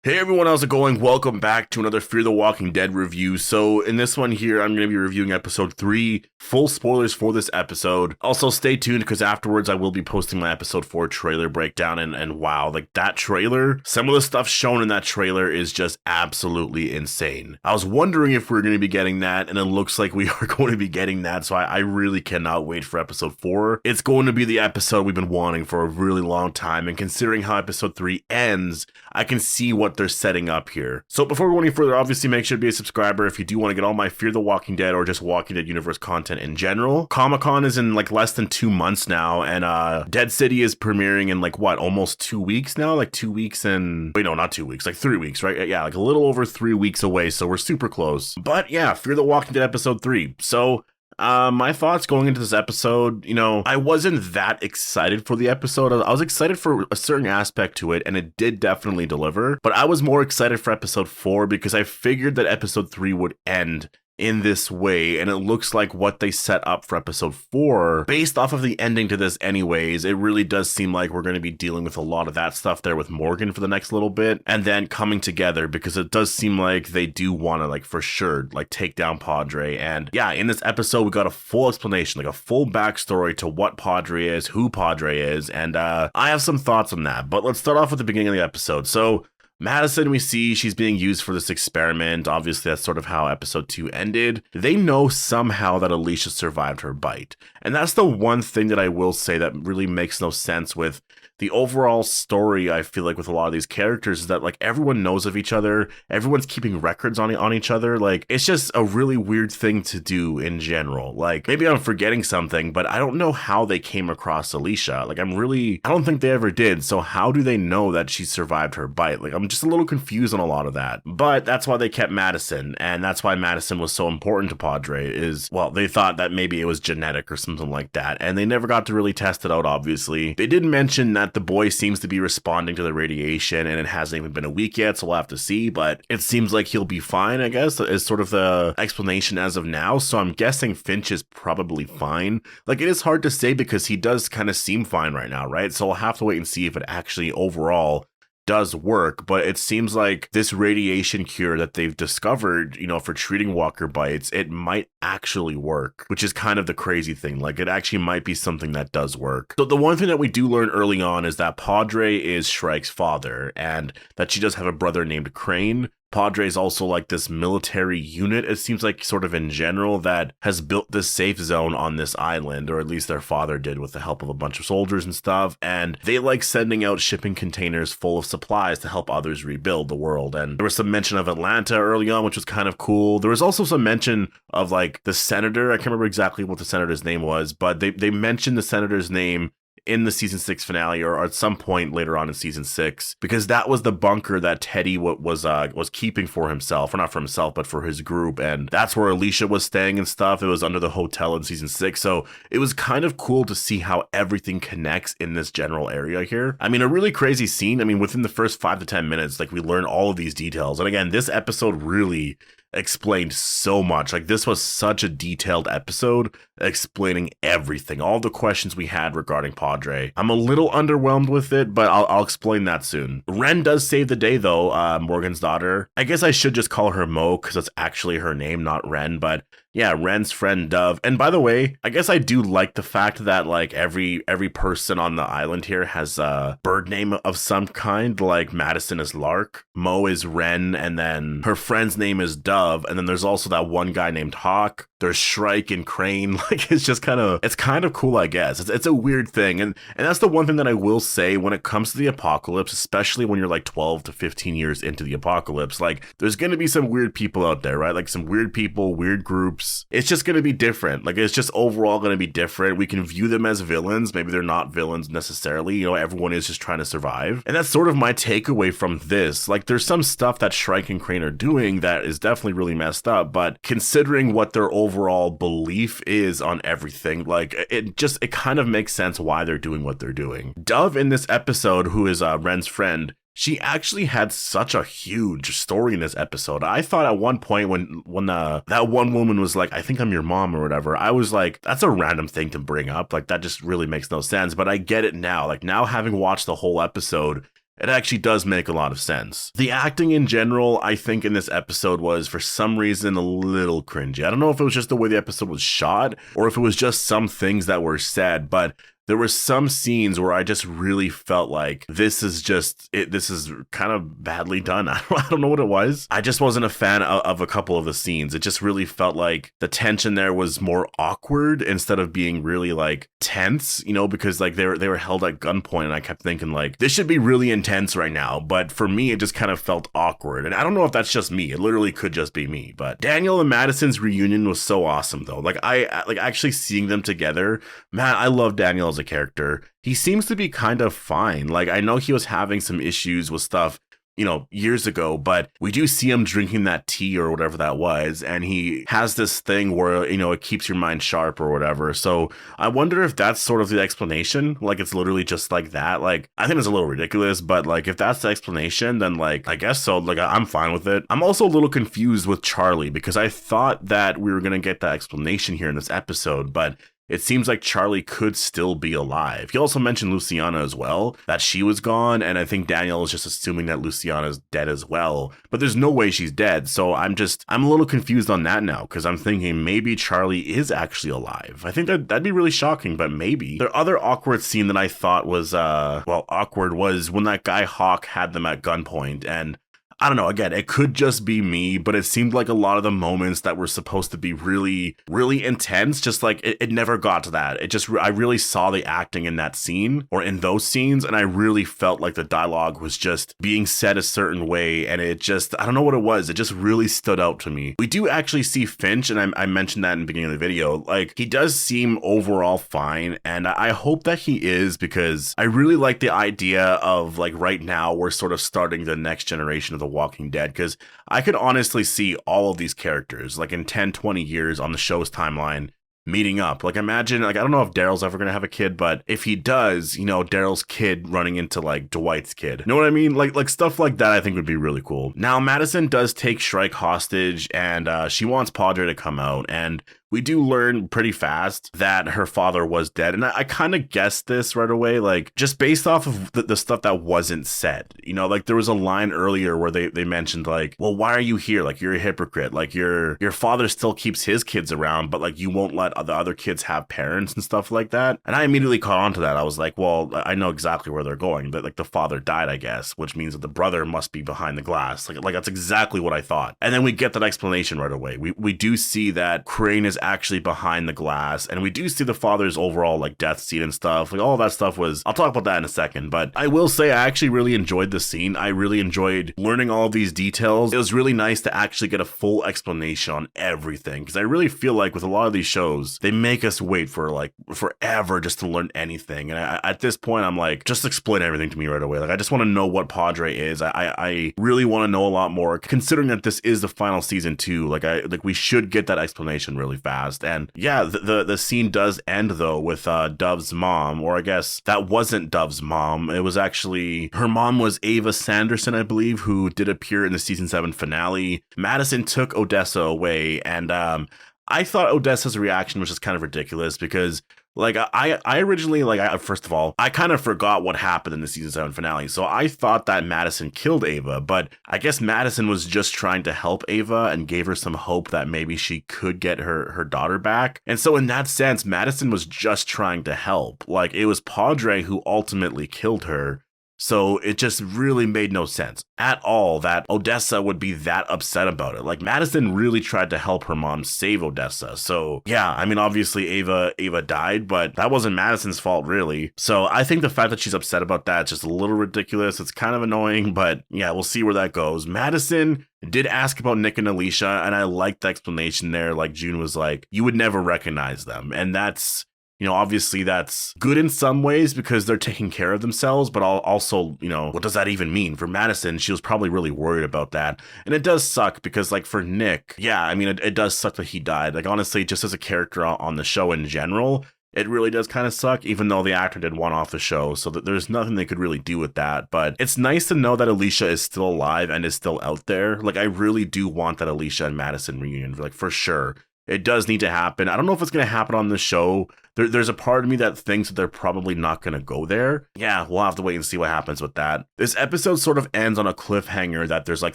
Hey everyone, how's it going? Welcome back to another Fear the Walking Dead review. So in this one here, I'm going to be reviewing episode 3, full spoilers for this episode. Also stay tuned because afterwards I will be posting my episode 4 trailer breakdown and wow, like that trailer, some of the stuff shown in that trailer is just absolutely insane. I was wondering if we were going to be getting that and it looks like we are going to be getting that, so I really cannot wait for episode 4. It's going to be the episode we've been wanting for a really long time, and considering how episode 3 ends, I can see what they're setting up here. So before we go any further, obviously make sure to be a subscriber if you do want to get all my Fear the Walking Dead or just Walking Dead universe content in general. Comic-Con is in like less than 2 months now, and Dead City is premiering in like what, almost 2 weeks now? Like 2 weeks and wait, no, not 2 weeks, like 3 weeks, right? Yeah, like a little over 3 weeks away, so we're super close. But yeah, Fear the Walking Dead episode 3. So my thoughts going into this episode, I wasn't that excited for the episode. I was excited for a certain aspect to it, and it did definitely deliver. But I was more excited for episode 4 because I figured that episode 3 would end in this way, and it looks like what they set up for episode 4, based off of the ending to this anyways, it really does seem like we're going to be dealing with a lot of that stuff there with Morgan for the next little bit, and then coming together, because it does seem like they do want to, like, for sure, like, take down Padre. And yeah, in this episode, we got a full explanation, like a full backstory to what Padre is, who Padre is, and I have some thoughts on that. But let's start off with the beginning of the episode. So Madison, we see she's being used for this experiment. Obviously, that's sort of how episode 2 ended. They know somehow that Alicia survived her bite. And that's the one thing that I will say that really makes no sense with the overall story. I feel like with a lot of these characters is that like everyone knows of each other. Everyone's keeping records on each other. Like, it's just a really weird thing to do in general. Like, maybe I'm forgetting something, but I don't know how they came across Alicia. Like, I don't think they ever did. So how do they know that she survived her bite? Like, I'm just a little confused on a lot of that. But that's why they kept Madison, and that's why Madison was so important to Padre is, well, they thought that maybe it was genetic or something like that, and they never got to really test it out, obviously. They did mention that the boy seems to be responding to the radiation, and it hasn't even been a week yet, so we'll have to see, but it seems like he'll be fine, I guess, is sort of the explanation as of now, so I'm guessing Finch is probably fine. Like, it is hard to say because he does kind of seem fine right now, right? So we'll have to wait and see if it actually overall does work, but it seems like this radiation cure that they've discovered, for treating walker bites, it might actually work, which is kind of the crazy thing. Like, it actually might be something that does work. So the one thing that we do learn early on is that Padre is Shrike's father, and that she does have a brother named Crane. Padre is also like this military unit, it seems like, sort of in general, that has built this safe zone on this island, or at least their father did with the help of a bunch of soldiers and stuff, and they like sending out shipping containers full of supplies to help others rebuild the world. And there was some mention of Atlanta early on, which was kind of cool. There was also some mention of like the senator. I can't remember exactly what the senator's name was, but they mentioned the senator's name in the season 6 finale, or at some point later on in season 6, because that was the bunker that Teddy was keeping for himself, or not for himself, but for his group, and that's where Alicia was staying and stuff. It was under the hotel in season 6, so it was kind of cool to see how everything connects in this general area here. I mean, a really crazy scene. I mean, within the first 5 to 10 minutes, like, we learn all of these details, and again, this episode really explained so much. Like, this was such a detailed episode explaining everything, all the questions we had regarding Padre. I'm a little underwhelmed with it, but I'll explain that soon. Ren does save the day though, Morgan's daughter. I guess I should just call her Mo because that's actually her name, not Ren, but yeah, Ren's friend Dove. And by the way, I guess I do like the fact that like every person on the island here has a bird name of some kind. Like Madison is Lark, Mo is Ren, and then her friend's name is Dove. And then there's also that one guy named Hawk. There's Shrike and Crane. Like, it's kind of cool, I guess. It's a weird thing. And that's the one thing that I will say when it comes to the apocalypse, especially when you're like 12 to 15 years into the apocalypse, like, there's going to be some weird people out there, right? Like, some weird people, weird groups. It's just going to be different. Like, it's just overall going to be different. We can view them as villains. Maybe they're not villains necessarily. Everyone is just trying to survive. And that's sort of my takeaway from this. Like, there's some stuff that Shrike and Crane are doing that is definitely really messed up, but considering what their overall belief is on everything, like, it kind of makes sense why they're doing what they're doing. Dove in this episode, who is Ren's friend, she actually had such a huge story in this episode. I thought at one point when that one woman was like, I think I'm your mom or whatever, I was like, that's a random thing to bring up. Like, that just really makes no sense. But I get it now. Like, now having watched the whole episode, it actually does make a lot of sense. The acting in general, I think in this episode was for some reason a little cringy. I don't know if it was just the way the episode was shot or if it was just some things that were said, but there were some scenes where I just really felt like this is kind of badly done. I don't know what it was. I just wasn't a fan of a couple of the scenes. It just really felt like the tension there was more awkward instead of being really like tense, you know, because like they were held at gunpoint, and I kept thinking like this should be really intense right now, but for me it just kind of felt awkward. And I don't know if that's just me. It literally could just be me. But Daniel and Madison's reunion was so awesome though. Like I actually seeing them together, man, I love Daniel as a character. He seems to be kind of fine. Like I know he was having some issues with stuff, you know, years ago, but we do see him drinking that tea or whatever that was, and he has this thing where, you know, it keeps your mind sharp or whatever. So I wonder if that's sort of the explanation. Like it's literally just like that. Like I think it's a little ridiculous, but like if that's the explanation, then like I guess so. Like I'm fine with it. I'm also a little confused with Charlie because I thought that we were gonna get that explanation here in this episode, but it seems like Charlie could still be alive. He also mentioned Luciana as well, that she was gone, and I think Daniel is just assuming that Luciana's dead as well, but there's no way she's dead, so I'm a little confused on that now, because I'm thinking maybe Charlie is actually alive. I think that'd be really shocking, but maybe. The other awkward scene that I thought was, awkward was when that guy Hawk had them at gunpoint, and I don't know, again, it could just be me, but it seemed like a lot of the moments that were supposed to be really, really intense, just like it never got to that. I really saw the acting in that scene or in those scenes, and I really felt like the dialogue was just being said a certain way, and I don't know what it was. It just really stood out to me. We do actually see Finch, and I mentioned that in the beginning of the video. Like, he does seem overall fine, and I hope that he is, because I really like the idea of, like, right now we're sort of starting the next generation of the Walking Dead, because I could honestly see all of these characters like in 10-20 years on the show's timeline meeting up. Like imagine, like I don't know if Daryl's ever gonna have a kid, but if he does, you know, Daryl's kid running into like Dwight's kid. You know what I mean? Like stuff like that I think would be really cool. Now Madison does take Shrike hostage, and she wants Padre to come out, and we do learn pretty fast that her father was dead. And I kind of guessed this right away, like just based off of the stuff that wasn't said. You know, like there was a line earlier where they mentioned like, well, why are you here? Like you're a hypocrite. Like your father still keeps his kids around, but like you won't let the other kids have parents and stuff like that. And I immediately caught on to that. I was like, well, I know exactly where they're going. But like the father died, I guess, which means that the brother must be behind the glass. Like that's exactly what I thought. And then we get that explanation right away. We do see that Crane is actually behind the glass, and we do see the father's overall like death scene and stuff. Like all that stuff was, I'll talk about that in a second, but I will say I actually really enjoyed the scene. I really enjoyed learning all of these details. It was really nice to actually get a full explanation on everything, because I really feel like with a lot of these shows, they make us wait for like forever just to learn anything. And at this point, I'm like, just explain everything to me right away. Like I just want to know what Padre is. I really want to know a lot more, considering that this is the final season too. Like we should get that explanation really fast. And yeah, the scene does end though with Dove's mom, or I guess that wasn't Dove's mom. It was actually, her mom was Ava Sanderson, I believe, who did appear in the season 7 finale. Madison took Odessa away, and I thought Odessa's reaction was just kind of ridiculous, because like I originally, like first of all, I kind of forgot what happened in the season 7 finale. So I thought that Madison killed Ava, but I guess Madison was just trying to help Ava and gave her some hope that maybe she could get her daughter back. And so in that sense, Madison was just trying to help. Like it was Padre who ultimately killed her. So it just really made no sense at all that Odessa would be that upset about it. Like Madison really tried to help her mom save Odessa. So yeah, I mean, obviously Ava died, but that wasn't Madison's fault really. So I think the fact that she's upset about that is just a little ridiculous. It's kind of annoying, but yeah, we'll see where that goes. Madison did ask about Nick and Alicia, and I liked the explanation there. Like June was like, you would never recognize them. And that's, you know, obviously that's good in some ways because they're taking care of themselves, but also, you know, what does that even mean? For Madison, she was probably really worried about that. And it does suck because, like, for Nick, yeah, I mean, it does suck that he died. Like, honestly, just as a character on the show in general, it really does kind of suck, even though the actor did want off the show, so that there's nothing they could really do with that. But it's nice to know that Alicia is still alive and is still out there. Like, I really do want that Alicia and Madison reunion, like, for sure. it does need to happen. I don't know if it's going to happen on the show. There's a part of me that thinks that they're probably not going to go there. Yeah, we'll have to wait and see what happens with that. This episode sort of ends on a cliffhanger that there's like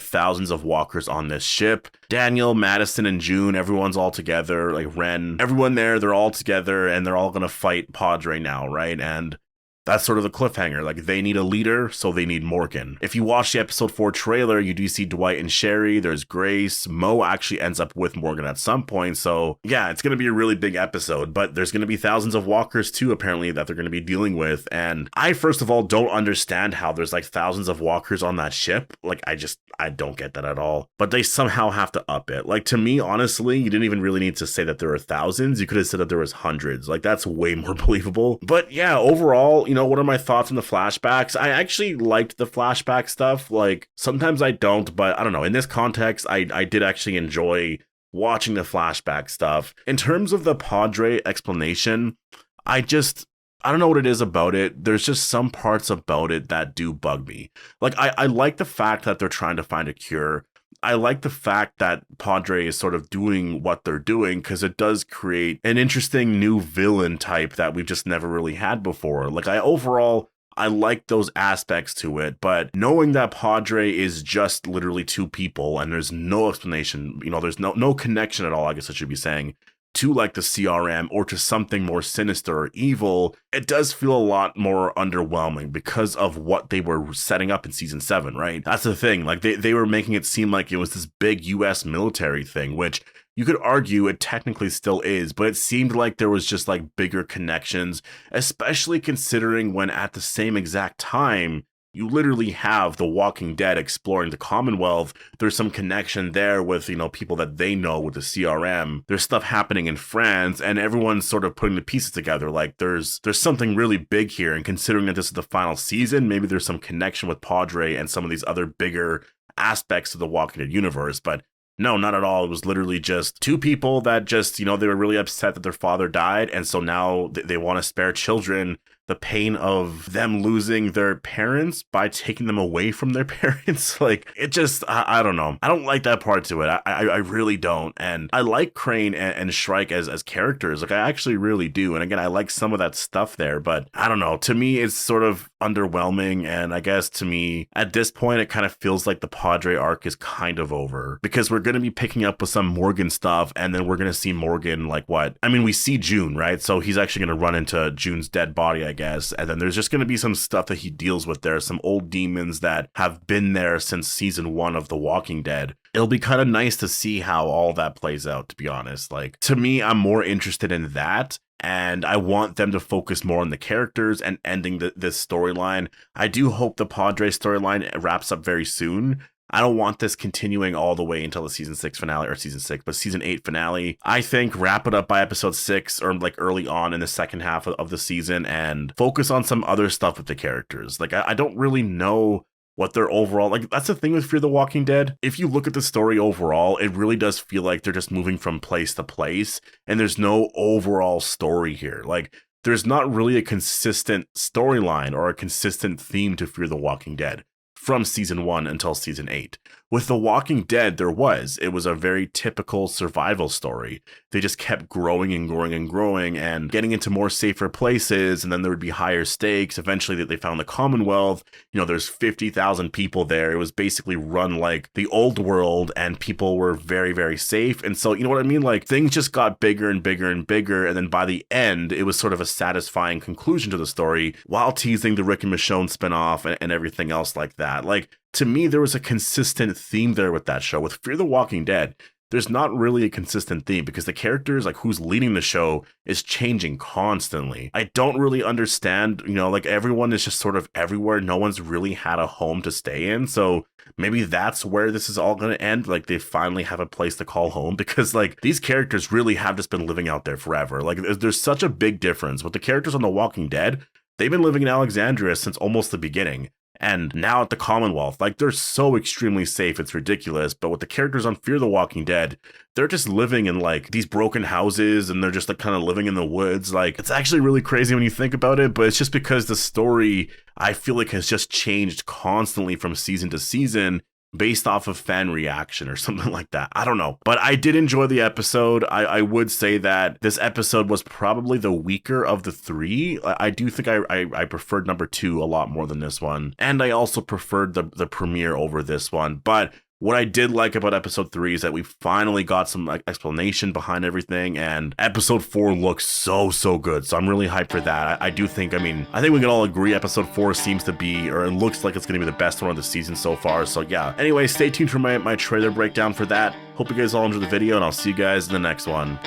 thousands of walkers on this ship. Daniel, Madison, and June, everyone's all together. Like Ren, everyone there, they're all together and they're all going to fight Padre now, right? And that's sort of the cliffhanger. Like, they need a leader, so they need Morgan. If you watch the episode 4 trailer, you do see Dwight and Sherry. There's Grace. Mo actually ends up with Morgan at some point. So, yeah, it's going to be a really big episode. But there's going to be thousands of walkers, too, apparently, that they're going to be dealing with. And I, first of all, don't understand how there's, like, thousands of walkers on that ship. Like, I don't get that at all. But they somehow have to up it. Like, to me, honestly, you didn't even really need to say that there were thousands. You could have said that there was hundreds. Like, that's way more believable. But, yeah, overall, what are my thoughts on the flashbacks? I actually liked the flashback stuff. Like, sometimes I don't, but I don't know. In this context, I did actually enjoy watching the flashback stuff. In terms of the Padre explanation, I don't know what it is about it. There's just some parts about it that do bug me. Like, I like the fact that they're trying to find a cure. I like the fact that Padre is sort of doing what they're doing because it does create an interesting new villain type that we've just never really had before. Like, I like those aspects to it, but knowing that Padre is just literally two people and there's no explanation, there's no connection at all, I guess I should be saying, to like the CRM or to something more sinister or evil, it does feel a lot more underwhelming because of what they were setting up in season 7, right? That's the thing. Like, they were making it seem like it was this big US military thing, which you could argue it technically still is, but it seemed like there was just like bigger connections, especially considering when at the same exact time, you literally have The Walking Dead exploring the Commonwealth. There's some connection there with, people that they know with the CRM. There's stuff happening in France, and everyone's sort of putting the pieces together. Like, there's something really big here, and considering that this is the final season, maybe there's some connection with Padre and some of these other bigger aspects of the Walking Dead universe, but no, not at all. It was literally just two people that just, they were really upset that their father died, and so now they want to spare children the pain of them losing their parents by taking them away from their parents. Like, it just, I don't know. I don't like that part to it. I really don't. And I like Crane and Shrike as characters. Like, I actually really do. And again, I like some of that stuff there, but I don't know. To me, it's sort of underwhelming. And I guess to me, at this point, it kind of feels like the Padre arc is kind of over because we're going to be picking up with some Morgan stuff. And then we're going to see Morgan, like what? I mean, we see June, right? So he's actually going to run into June's dead body, I guess. And then there's just going to be some stuff that he deals with there, some old demons that have been there since season 1 of The Walking Dead. It'll be kind of nice to see how all that plays out, to be honest. Like, to me, I'm more interested in that. And I want them to focus more on the characters and ending this storyline. I do hope the Padre storyline wraps up very soon. I don't want this continuing all the way until the season 6 finale, or season 8 finale. I think wrap it up by episode 6 or like early on in the second half of the season and focus on some other stuff with the characters. Like, I don't really know what their overall, like, that's the thing with Fear the Walking Dead. If you look at the story overall, it really does feel like they're just moving from place to place and there's no overall story here. Like, there's not really a consistent storyline or a consistent theme to Fear the Walking Dead from season 1 until season 8. With The Walking Dead, it was a very typical survival story. They just kept growing and growing and growing and getting into more safer places, and then there would be higher stakes. Eventually, they found the Commonwealth. There's 50,000 people there. It was basically run like the old world, and people were very, very safe. And so, you know what I mean? Like, things just got bigger and bigger and bigger, and then by the end, it was sort of a satisfying conclusion to the story, while teasing the Rick and Michonne spinoff and everything else like that. Like, to me, there was a consistent theme there with that show. With Fear the Walking Dead, there's not really a consistent theme because the characters, like who's leading the show, is changing constantly. I don't really understand, like everyone is just sort of everywhere. No one's really had a home to stay in. So maybe that's where this is all going to end. Like, they finally have a place to call home because like these characters really have just been living out there forever. Like, there's such a big difference with the characters on The Walking Dead. They've been living in Alexandria since almost the beginning. And now at the Commonwealth, like, they're so extremely safe, it's ridiculous. But with the characters on Fear the Walking Dead, they're just living in like these broken houses and they're just like kind of living in the woods. Like, it's actually really crazy when you think about it, but it's just because the story, I feel like, has just changed constantly from season to season. based off of fan reaction or something like that. I don't know. But I did enjoy the episode. I would say that this episode was probably the weaker of the three. I do think I preferred number 2 a lot more than this one. And I also preferred the premiere over this one. But what I did like about episode 3 is that we finally got some explanation behind everything, and episode 4 looks so good. So I'm really hyped for that. I think we can all agree episode 4 seems to be, or it looks like it's going to be the best one of the season so far. So yeah. Anyway, stay tuned for my trailer breakdown for that. Hope you guys all enjoyed the video, and I'll see you guys in the next one.